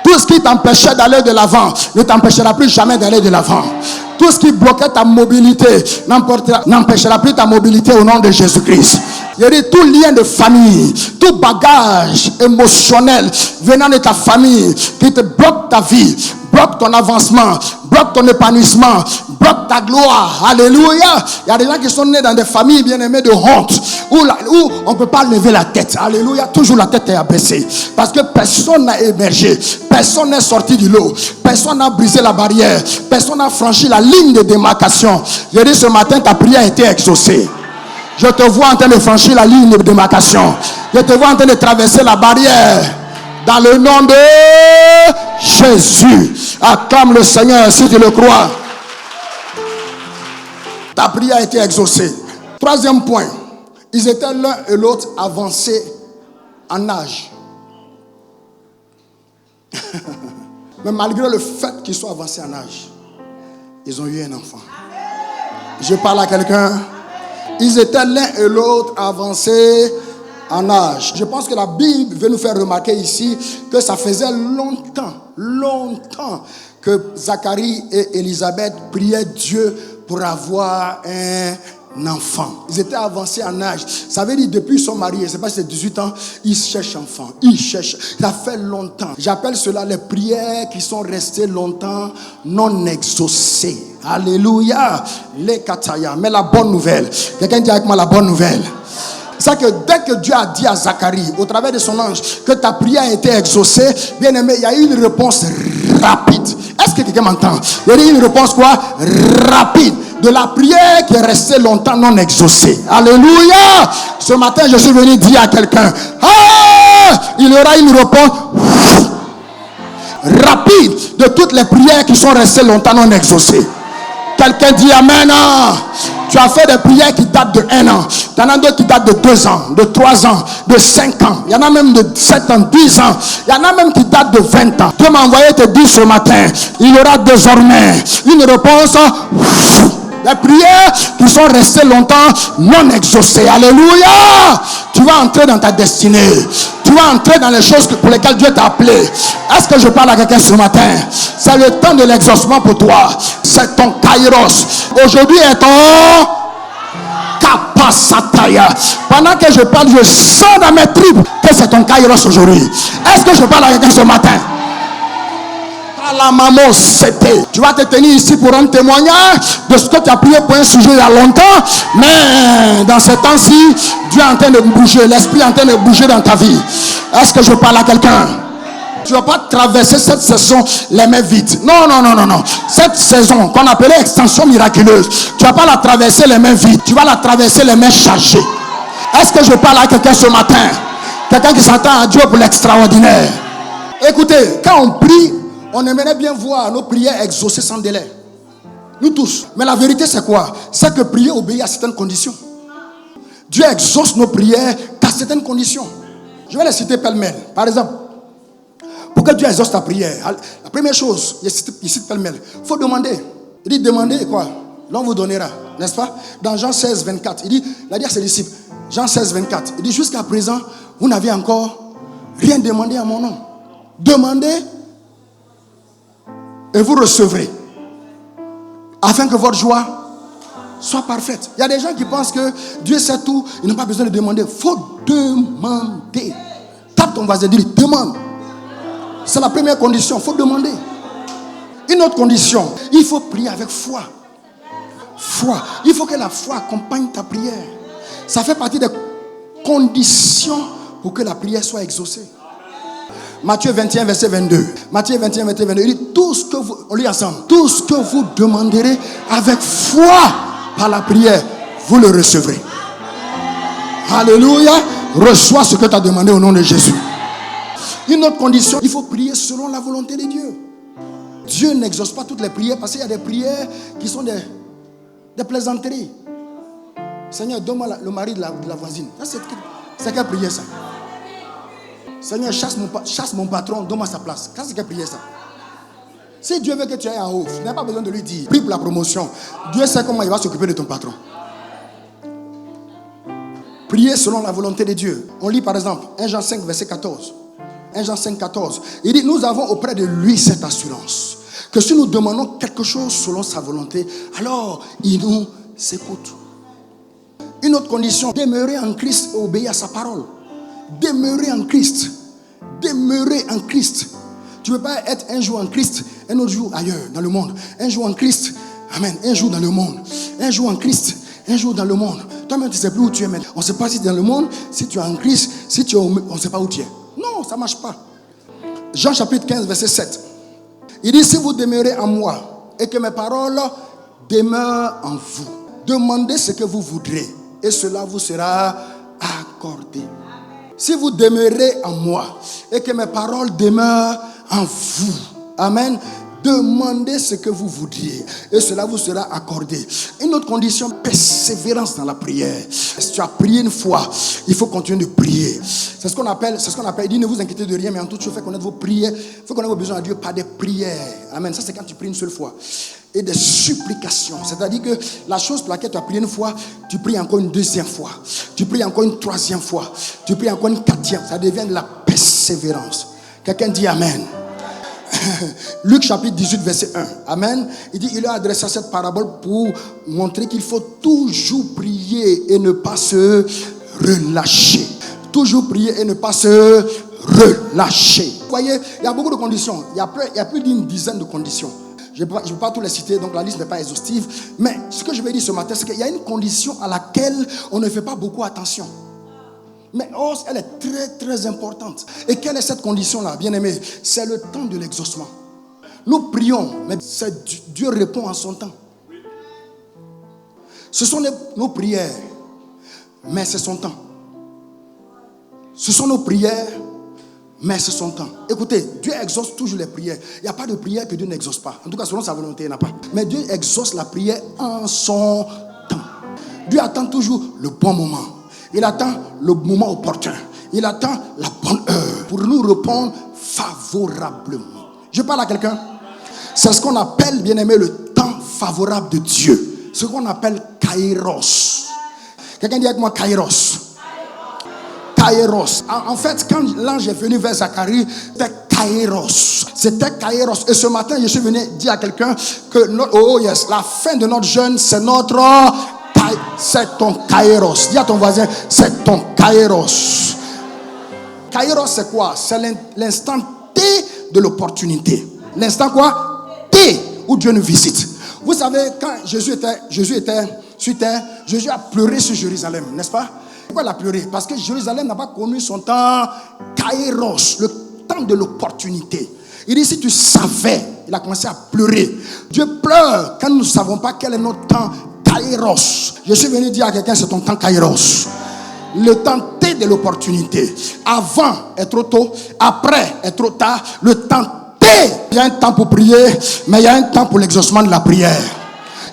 Tout ce qui t'empêchait d'aller de l'avant ne t'empêchera plus jamais d'aller de l'avant. Tout ce qui bloquait ta mobilité n'empêchera plus ta mobilité au nom de Jésus-Christ. Il y a tout lien de famille, tout bagage émotionnel venant de ta famille qui te bloque ta vie, bloque ton avancement, bloque ton épanouissement, bloque ta gloire. Alléluia. Il y a des gens qui sont nés dans des familles bien-aimées de honte, où on ne peut pas lever la tête. Alléluia. Toujours la tête est abaissée. Parce que personne n'a émergé. Personne n'est sorti du lot. Personne n'a brisé la barrière. Personne n'a franchi la ligne de démarcation. Je dis ce matin, ta prière a été exaucée. Je te vois en train de franchir la ligne de démarcation. Je te vois en train de traverser la barrière. Dans le nom de Jésus. Acclame le Seigneur si tu le crois. Ta prière a été exaucée. 3e point. Ils étaient l'un et l'autre avancés en âge. Mais malgré le fait qu'ils soient avancés en âge, ils ont eu un enfant. Je parle à quelqu'un. Ils étaient l'un et l'autre avancés en âge. Je pense que la Bible veut nous faire remarquer ici que ça faisait longtemps que Zacharie et Élisabeth priaient Dieu pour avoir un enfant. Ils étaient avancés en âge. Ça veut dire depuis qu'ils sont mariés, c'est pas si c'est 18 ans, ils cherchent enfant. Ils cherchent. Ça fait longtemps. J'appelle cela les prières qui sont restées longtemps non exaucées. Alléluia. Les kataya. Mais la bonne nouvelle. Quelqu'un dit avec moi la bonne nouvelle. C'est que dès que Dieu a dit à Zacharie, au travers de son ange, que ta prière a été exaucée, bien aimé, il y a eu une réponse rapide. Est-ce que quelqu'un m'entend? Il y a eu une réponse quoi? Rapide. De la prière qui est restée longtemps non exaucée. Alléluia. Ce matin, je suis venu dire à quelqu'un, il y aura une réponse rapide de toutes les prières qui sont restées longtemps non exaucées. Quelqu'un dit amen. Tu as fait des prières qui datent de 1 an. Il y en a d'autres qui datent de 2 ans, de 3 ans, de 5 ans. Il y en a même de 7 ans, 10 ans. Il y en a même qui datent de 20 ans. Dieu m'a envoyé te dire ce matin, il y aura désormais une réponse. Les prières qui sont restées longtemps non exaucées. Alléluia. Tu vas entrer dans ta destinée. Tu vas entrer dans les choses pour lesquelles Dieu t'a appelé. Est-ce que je parle à quelqu'un ce matin? C'est le temps de l'exaucement pour toi. C'est ton kairos. Aujourd'hui est ton kapasataya. Pendant que je parle, je sens dans mes tripes que c'est ton kairos aujourd'hui. Est-ce que je parle à quelqu'un ce matin? La maman, c'était. Tu vas te tenir ici pour un témoignage de ce que tu as prié pour un sujet il y a longtemps. Mais dans ce temps-ci, Dieu est en train de bouger. L'esprit est en train de bouger dans ta vie. Est-ce que je parle à quelqu'un? Tu ne vas pas traverser cette saison les mains vides. Non. Cette saison qu'on appelait extension miraculeuse, tu ne vas pas la traverser les mains vides. Tu vas la traverser les mains chargées. Est-ce que je parle à quelqu'un ce matin? Quelqu'un qui s'attend à Dieu pour l'extraordinaire. Écoutez, quand on prie, on aimerait bien voir nos prières exaucées sans délai. Nous tous. Mais la vérité c'est quoi? C'est que prier obéit à certaines conditions. Dieu exauce nos prières qu'à certaines conditions. Je vais les citer pêle-mêle. Par exemple, pour que Dieu exauce ta prière, la première chose, il cite pêle-mêle. Il faut demander. Il dit demandez quoi? L'on vous donnera. N'est-ce pas? Dans Jean 16, 24, il a dit à ses disciples, Jean 16, 24, il dit jusqu'à présent, vous n'avez encore rien demandé à mon nom. Demandez et vous recevrez. afin que votre joie soit parfaite. Il y a des gens qui pensent que Dieu sait tout, ils n'ont pas besoin de demander. Il faut demander. Tape ton voisin, dis, demande. C'est la première condition, il faut demander. Une autre condition, il faut prier avec foi. Foi. Il faut que la foi accompagne ta prière. Ça fait partie des conditions pour que la prière soit exaucée. Matthieu 21, verset 22. Matthieu 21, verset 22. Il dit, tout ce que vous, on lit ensemble, tout ce que vous demanderez avec foi par la prière, vous le recevrez. Alléluia. Reçois ce que tu as demandé au nom de Jésus. Une autre condition, il faut prier selon la volonté de Dieu. Dieu n'exauce pas toutes les prières parce qu'il y a des prières qui sont des plaisanteries. Seigneur, donne-moi le mari de la voisine. C'est quelle prière ça? Seigneur, chasse mon patron, donne-moi sa place. C'est quelle prière ça? Si Dieu veut que tu ailles en haut, tu n'as pas besoin de lui dire, prie pour la promotion. Dieu sait comment il va s'occuper de ton patron. Prier selon la volonté de Dieu. On lit par exemple 1 Jean 5, verset 14. 1 Jean 5, 14. Il dit, nous avons auprès de lui cette assurance, que si nous demandons quelque chose selon sa volonté, alors il nous écoute. Une autre condition, demeurer en Christ et obéir à sa parole. Demeurer en Christ. Demeurer en Christ. Tu ne peux pas être un jour en Christ, un autre jour ailleurs, dans le monde. Un jour en Christ, amen, un jour dans le monde. Un jour en Christ, un jour dans le monde. Toi-même, tu ne sais plus où tu es maintenant. On ne sait pas si tu es dans le monde, si tu es en Christ, si tu es on ne sait pas où tu es. Non, ça ne marche pas. Jean chapitre 15, verset 7. Il dit, si vous demeurez en moi et que mes paroles demeurent en vous, demandez ce que vous voudrez et cela vous sera accordé. Si vous demeurez en moi et que mes paroles demeurent en vous, amen, demandez ce que vous voudriez et cela vous sera accordé. Une autre condition, persévérance dans la prière. Si tu as prié une fois, il faut continuer de prier. C'est ce qu'on appelle, il dit ne vous inquiétez de rien, mais en toute chose, faites connaître vos prières, faites connaître vos besoins à Dieu par des prières. Amen. Ça, c'est quand tu pries une seule fois. Et des supplications. C'est-à-dire que la chose pour laquelle tu as prié une fois, tu pries encore une deuxième fois. Tu pries encore une troisième fois. Tu pries encore une quatrième. Ça devient de la persévérance. Quelqu'un dit Amen. Luc chapitre 18 verset 1. Amen. Il dit, il leur a adressé cette parabole pour montrer qu'il faut toujours prier et ne pas se relâcher. Toujours prier et ne pas se relâcher. Vous voyez, il y a beaucoup de conditions. Il y a plus d'une dizaine de conditions. Je ne vais pas tous les citer, donc la liste n'est pas exhaustive. Mais ce que je vais dire ce matin, c'est qu'il y a une condition à laquelle on ne fait pas beaucoup attention. Mais elle est très très importante. Et quelle est cette condition-là, bien-aimé? C'est le temps de l'exaucement. Nous prions, mais Dieu répond en son temps. Ce sont nos prières, mais c'est son temps. Ce sont nos prières, mais c'est son temps. Écoutez, Dieu exauce toujours les prières. Il n'y a pas de prière que Dieu n'exauce pas. En tout cas, selon sa volonté, il n'y en a pas. Mais Dieu exauce la prière en son temps. Dieu attend toujours le bon moment. Il attend le moment opportun. Il attend la bonne heure pour nous répondre favorablement. Je parle à quelqu'un. C'est ce qu'on appelle, bien aimé, le temps favorable de Dieu. Ce qu'on appelle Kairos. Quelqu'un dit avec moi Kairos. Kairos. En fait, quand l'ange est venu vers Zacharie, c'était Kairos. C'était Kairos. Et ce matin, je suis venu dire à quelqu'un que la fin de notre jeûne, c'est ton Kairos. Dis à ton voisin, c'est ton Kairos. Kairos, c'est quoi? C'est l'instant T de l'opportunité. L'instant quoi? T, où Dieu nous visite. Vous savez, quand Jésus était sur terre, Jésus a pleuré sur Jérusalem, n'est-ce pas? Pourquoi il a pleuré? Parce que Jérusalem n'a pas connu son temps Kairos, le temps de l'opportunité. Il dit, si tu savais, il a commencé à pleurer. Dieu pleure quand nous ne savons pas quel est notre temps Kairos. Je suis venu dire à quelqu'un, c'est ton temps Kairos. Le temps T de l'opportunité. Avant est trop tôt, après est trop tard. Le temps T, il y a un temps pour prier, mais il y a un temps pour l'exaucement de la prière.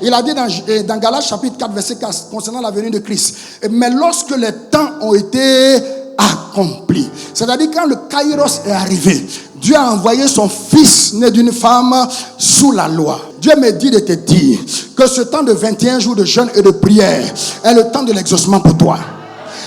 Il a dit dans Galates chapitre 4 verset 4 concernant la venue de Christ. Mais lorsque les temps ont été accomplis, c'est-à-dire quand le Kairos est arrivé, Dieu a envoyé son fils né d'une femme sous la loi. Dieu me dit de te dire que ce temps de 21 jours de jeûne et de prière est le temps de l'exaucement pour toi.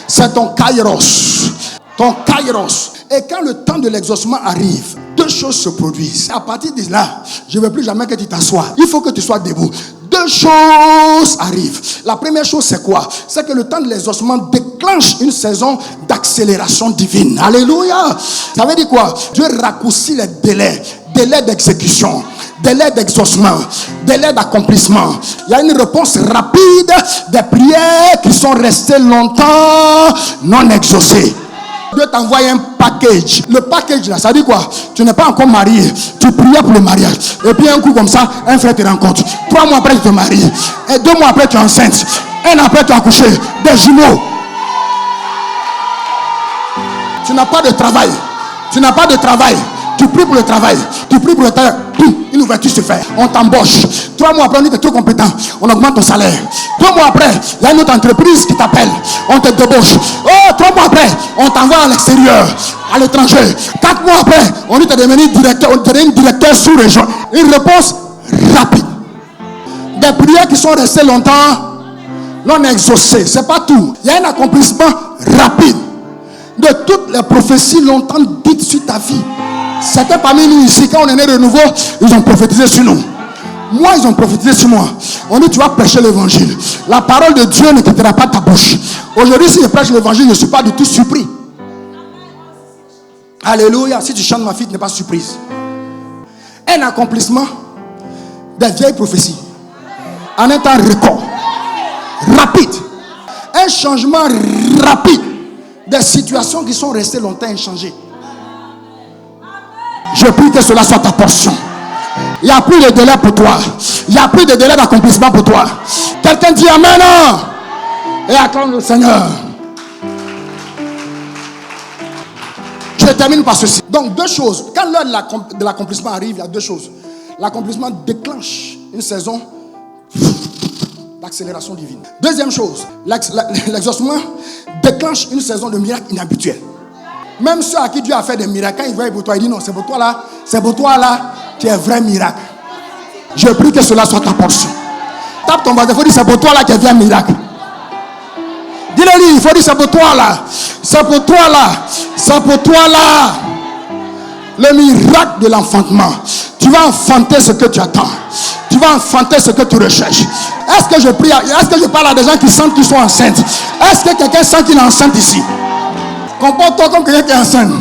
C'est ton Kairos. Ton Kairos. Et quand le temps de l'exaucement arrive, deux choses se produisent. À partir de là, je ne veux plus jamais que tu t'assoies. Il faut que tu sois debout. Deux deux choses arrivent. La première chose, c'est quoi? C'est que le temps de l'exaucement déclenche une saison d'accélération divine. Alléluia. Ça veut dire quoi? Dieu raccourcit les délais d'exécution, délai d'exaucement, délai d'accomplissement. Il y a une réponse rapide des prières qui sont restées longtemps non exaucées. Dieu t'envoie un package. Le package là, ça dit quoi? Tu n'es pas encore marié, tu priais pour le mariage. Et puis un coup comme ça, un frère te rencontre. 3 mois après, tu te maries. Et 2 mois après, tu es enceinte. 1 an après, tu as accouché. Des jumeaux. Tu n'as pas de travail. Tu n'as pas de travail. Tu pries pour le travail. Tu pries pour le travail. Une ouverture se fait. On t'embauche. 3 mois après, on dit que tu es trop compétent. On augmente ton salaire. 2 mois après, il y a une autre entreprise qui t'appelle. On te débauche. Oh, 3 mois après, on t'envoie à l'extérieur, à l'étranger. 4 mois après, on dit que tu es devenu directeur. On te devient directeur sous-région. Une réponse rapide. Des prières qui sont restées longtemps non exaucées. C'est pas tout. Il y a un accomplissement rapide de toutes les prophéties longtemps dites sur ta vie. Certains parmi nous ici, quand on est né de nouveau, ils ont prophétisé sur nous. Moi, ils ont prophétisé sur moi. On dit, tu vas prêcher l'évangile. La parole de Dieu ne quittera pas ta bouche. Aujourd'hui, si je prêche l'évangile, je ne suis pas du tout surpris. Alléluia. Si tu chantes, ma fille, tu n'es pas surprise. Un accomplissement des vieilles prophéties. En un temps record. Rapide. Un changement rapide des situations qui sont restées longtemps inchangées. Je prie que cela soit ta portion. Il n'y a plus de délai pour toi. Il n'y a plus de délai d'accomplissement pour toi. Quelqu'un dit Amen. Et acclame le Seigneur. Je termine par ceci. Donc 2 choses. Quand l'heure de l'accomplissement arrive, il y a 2 choses. L'accomplissement déclenche une saison d'accélération divine. Deuxième chose, l'exaucement déclenche une saison de miracles inhabituels. Même ceux à qui Dieu a fait des miracles, quand ils voient pour toi, ils disent non, c'est pour toi là, qui est vrai miracle. Je prie que cela soit ta portion. Tape ton voisin, il faut dire c'est pour toi là qui est vrai miracle. Dis-le, il faut dire c'est pour toi là. C'est pour toi là. C'est pour toi là. Le miracle de l'enfantement. Tu vas enfanter ce que tu attends. Tu vas enfanter ce que tu recherches. Est-ce que je prie, est-ce que je parle à des gens qui sentent qu'ils sont enceintes? Est-ce que quelqu'un sent qu'il est enceinte ici? Comporte-toi comme quelqu'un qui est enceinte.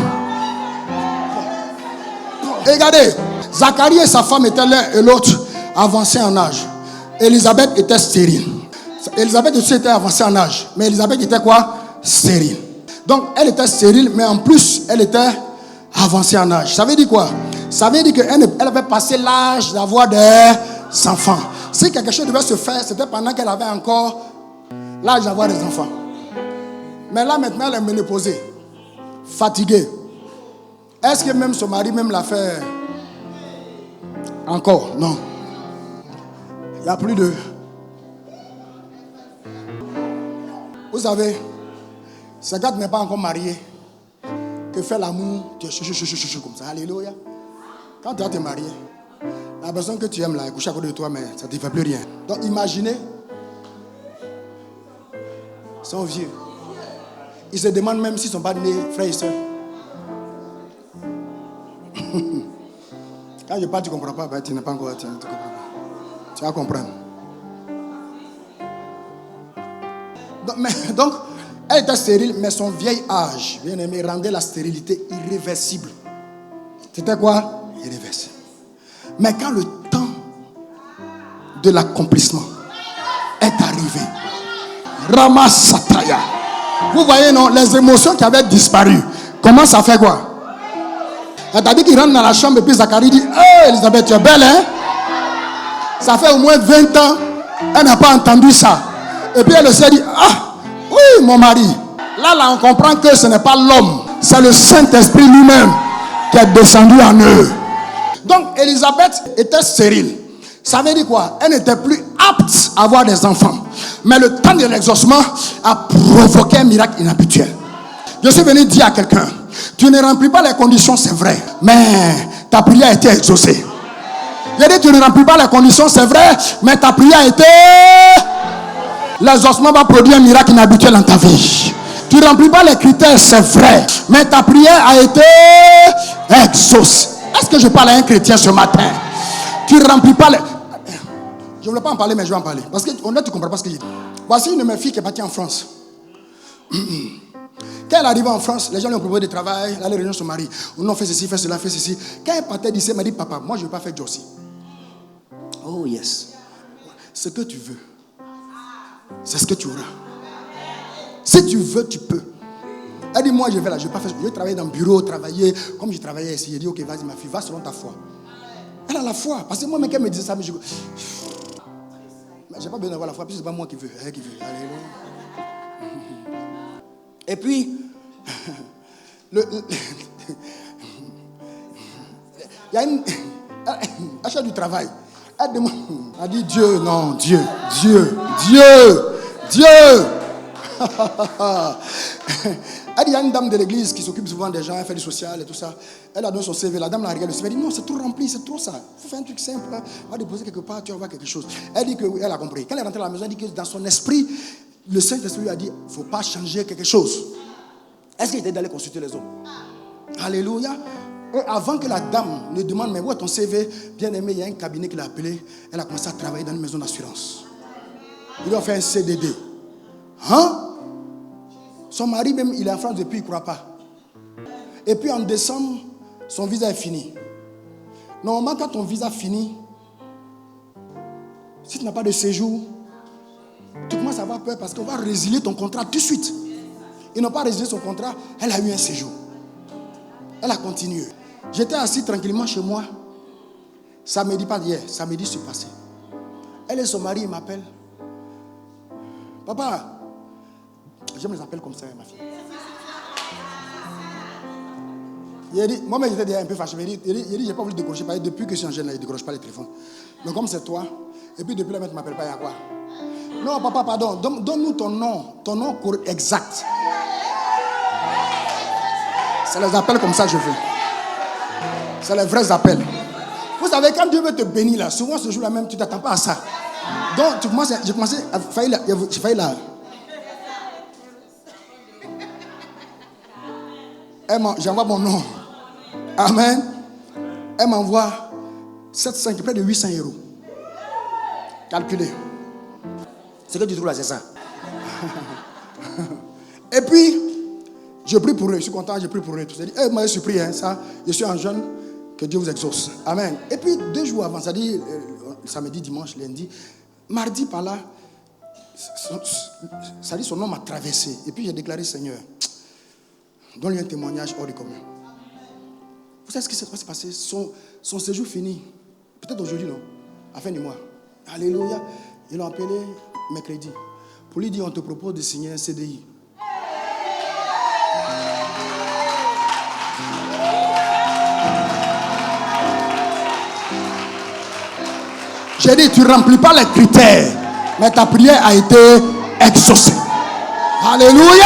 Regardez, Zacharie et sa femme étaient l'un et l'autre avancés en âge. Élisabeth était stérile. Élisabeth aussi était avancée en âge. Mais Élisabeth était quoi? Stérile. Donc elle était stérile, mais en plus elle était avancée en âge. Ça veut dire quoi? Ça veut dire qu'elle avait passé l'âge d'avoir des enfants. Si quelque chose devait se faire, c'était pendant qu'elle avait encore l'âge d'avoir des enfants. Mais là maintenant elle est ménopausée, fatiguée. Est-ce que même son mari même l'a fait encore? Non. Il n'y a plus de... Vous savez, ce gars n'est pas encore marié, que fait l'amour, tu es comme ça. Alléluia. Quand tu vas te marier, la personne que tu aimes là, est couchée à côté de toi, mais ça ne te fait plus rien. Donc imaginez, ils sont vieux. Ils se demandent même s'ils ne sont pas nés frères et sœurs. Quand je parle, tu ne comprends pas, ben, tu n'es pas encore, tu comprends pas. Tu vas comprendre. Donc, elle était stérile, mais son vieil âge, bien aimé, rendait la stérilité irréversible. C'était quoi? Irréversible. Mais quand le temps de l'accomplissement est arrivé, Ramasataya, vous voyez, non, les émotions qui avaient disparu, comment ça fait quoi? Elle t'a dit qu'il rentre dans la chambre et puis Zacharie dit, oh Elisabeth, tu es belle, hein? Ça fait au moins 20 ans, elle n'a pas entendu ça. Et puis elle se dit, ah, oui, mon mari. Là, on comprend que ce n'est pas l'homme, c'est le Saint-Esprit lui-même qui est descendu en eux. Donc, Elisabeth était stérile. Ça veut dire quoi? Elle n'était plus apte à avoir des enfants. Mais le temps de l'exaucement a provoqué un miracle inhabituel. Je suis venu dire à quelqu'un, tu ne remplis pas les conditions, c'est vrai, mais ta prière a été exaucée. J'ai dit, tu ne remplis pas les conditions, c'est vrai, mais ta prière a été... L'exaucement va produire un miracle inhabituel dans ta vie. Tu ne remplis pas les critères, c'est vrai, mais ta prière a été exaucée. Est-ce que je parle à un chrétien ce matin? Tu ne remplis pas les... Je ne voulais pas en parler, mais je vais en parler. Parce que tu ne comprends pas ce que j'ai dit. Voici une de mes filles qui est partie en France. Quand elle arrivait en France, les gens lui ont proposé du travail. Elle allait rejoindre son mari. On a fait ceci, fait cela, fait ceci. Quand elle partait d'ici, elle m'a dit, papa, moi je ne veux pas faire Josie. Oh yes. Ce que tu veux, c'est ce que tu auras. Si tu veux, tu peux. Elle dit, moi je vais là, je ne vais pas faire. Je vais travailler dans le bureau, travailler comme je travaillais ici. Elle dit, ok, vas-y ma fille, va selon ta foi. Elle a la foi. Parce que moi, même quand elle me disait ça, mais je n'ai pas besoin d'avoir la foi, puis ce n'est pas moi qui veux. Elle qui veut. Alléluia. Et puis, il y a une. Elle cherche du travail. Elle demande. Elle dit Dieu, non, Dieu. Elle dit, il y a une dame de l'église qui s'occupe souvent des gens, elle fait du social et tout ça. Elle a donné son CV. La dame la regarde le CV. Elle dit, non, c'est trop rempli, c'est trop ça. Il faut faire un truc simple. On va déposer quelque part, tu vas voir quelque chose. Elle dit que oui, elle a compris. Quand elle est rentrée à la maison, elle dit que dans son esprit, le Saint-Esprit lui a dit, il ne faut pas changer quelque chose. Est-ce qu'il était d'aller consulter les hommes? Alléluia. Et avant que la dame ne demande, mais où est ton CV? Bien aimé, il y a un cabinet qui l'a appelé. Elle a commencé à travailler dans une maison d'assurance. Il doit faire un CDD. Hein? Son mari même, il est en France depuis, il ne croit pas. Et puis en décembre, son visa est fini. Normalement, quand ton visa finit, si tu n'as pas de séjour, tu commences à avoir peur parce qu'on va résilier ton contrat tout de suite. Ils n'ont pas résilié son contrat, elle a eu un séjour. Elle a continué. J'étais assis tranquillement chez moi. Samedi, pas hier, samedi c'est passé. Elle et son mari m'appellent. Papa, je me les appelle comme ça, ma fille. Il dit, moi-même j'étais déjà un peu fâché. Il dit, j'ai pas voulu décrocher. Depuis que je suis en jeune, il ne décroche pas les téléphones. Donc comme c'est toi, et puis depuis là, tu ne m'appelles pas, il y a quoi? Non, papa, pardon. Donne-nous ton nom exact. C'est les appels comme ça que je veux. C'est les vrais appels. Vous savez, quand Dieu veut te bénir, là, souvent ce jour-là même, tu ne t'attends pas à ça. Donc, j'ai commencé à failli là. J'envoie mon nom. Amen. Elle m'envoie 700, près de 800 €. Calculez. Ce que tu trouves là, c'est ça. Et puis, je prie pour eux. Je suis content, je prie pour eux. Je dis, vous m'avez surpris, hein, ça. Je suis un jeune, que Dieu vous exauce. Amen. Et puis, 2 jours avant, ça dit samedi, dimanche, lundi, mardi par là, ça dit son nom m'a traversé. Et puis, j'ai déclaré, Seigneur, donne-lui un témoignage hors du commun. Vous savez ce qui s'est passé? Son séjour fini. Peut-être aujourd'hui, non? À la fin du mois. Alléluia. Ils l'ont appelé mercredi. Pour lui dire, on te propose de signer un CDI. J'ai dit, tu ne remplis pas les critères, mais ta prière a été exaucée. Alléluia!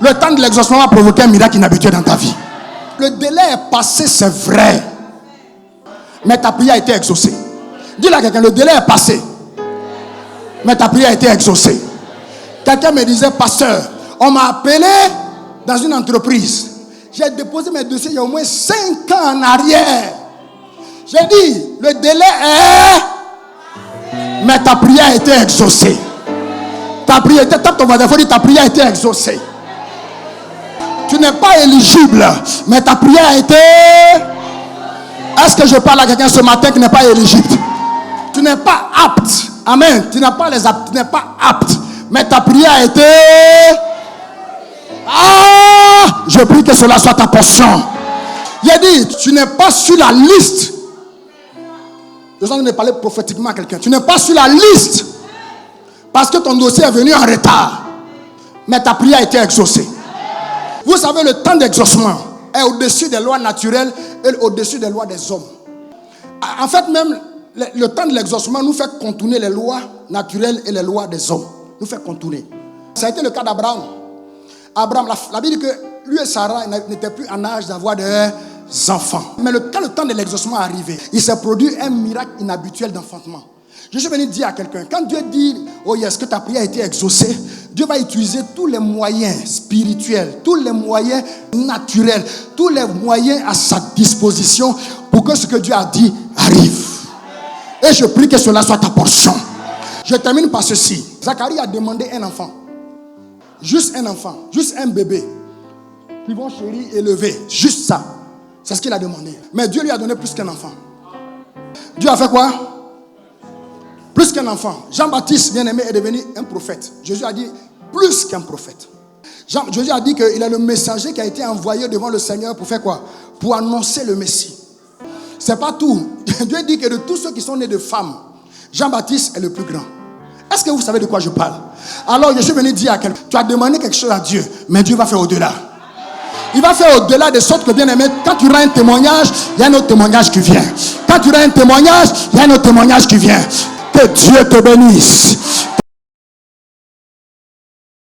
Le temps de l'exaucement va provoquer un miracle inhabituel dans ta vie. Le délai est passé, c'est vrai. Mais ta prière a été exaucée. Dis-le à quelqu'un, le délai est passé. Mais ta prière a été exaucée. Quelqu'un me disait, pasteur, on m'a appelé dans une entreprise. J'ai déposé mes dossiers il y a au moins 5 ans en arrière. J'ai dit, le délai est... Mais ta prière a été exaucée. Ta prière, tape ton voisin, il faut dire, ta prière a été exaucée. Tu n'es pas éligible, mais ta prière a été... Est-ce que je parle à quelqu'un ce matin qui n'est pas éligible? Tu n'es pas apte. Amen. Tu n'as pas les aptes. Tu n'es pas apte. Mais ta prière a été... Ah! Je prie que cela soit ta portion. J'ai dit, tu n'es pas sur la liste. Je suis en train de parler prophétiquement à quelqu'un. Tu n'es pas sur la liste. Parce que ton dossier est venu en retard. Mais ta prière a été exaucée. Vous savez, le temps d'exaucement est au-dessus des lois naturelles et au-dessus des lois des hommes. En fait, même le temps de l'exaucement nous fait contourner les lois naturelles et les lois des hommes. Nous fait contourner. Ça a été le cas d'Abraham. Abraham, la Bible dit que lui et Sarah n'étaient plus en âge d'avoir des enfants. Mais quand le temps de l'exaucement est arrivé, il s'est produit un miracle inhabituel d'enfantement. Je suis venu dire à quelqu'un, quand Dieu dit, oh yes, que ta prière a été exaucée, Dieu va utiliser tous les moyens spirituels, tous les moyens naturels, tous les moyens à sa disposition pour que ce que Dieu a dit arrive. Et je prie que cela soit ta portion. Je termine par ceci. Zacharie a demandé un enfant. Juste un enfant. Juste un bébé. Puis bon chéri, élevé. Juste ça. C'est ce qu'il a demandé. Mais Dieu lui a donné plus qu'un enfant. Dieu a fait quoi? Plus qu'un enfant. Jean-Baptiste, bien-aimé, est devenu un prophète. Jésus a dit plus qu'un prophète. Jésus a dit qu'il est le messager qui a été envoyé devant le Seigneur pour faire quoi? Pour annoncer le Messie. C'est pas tout. Dieu dit que de tous ceux qui sont nés de femmes, Jean-Baptiste est le plus grand. Est-ce que vous savez de quoi je parle? Alors je suis venu dire à quelqu'un, tu as demandé quelque chose à Dieu, mais Dieu va faire au-delà. Il va faire au-delà de sorte que, bien aimé, quand tu auras un témoignage, il y a un autre témoignage qui vient. Quand tu auras un témoignage, il y a un autre témoignage qui vient. Que Dieu te bénisse.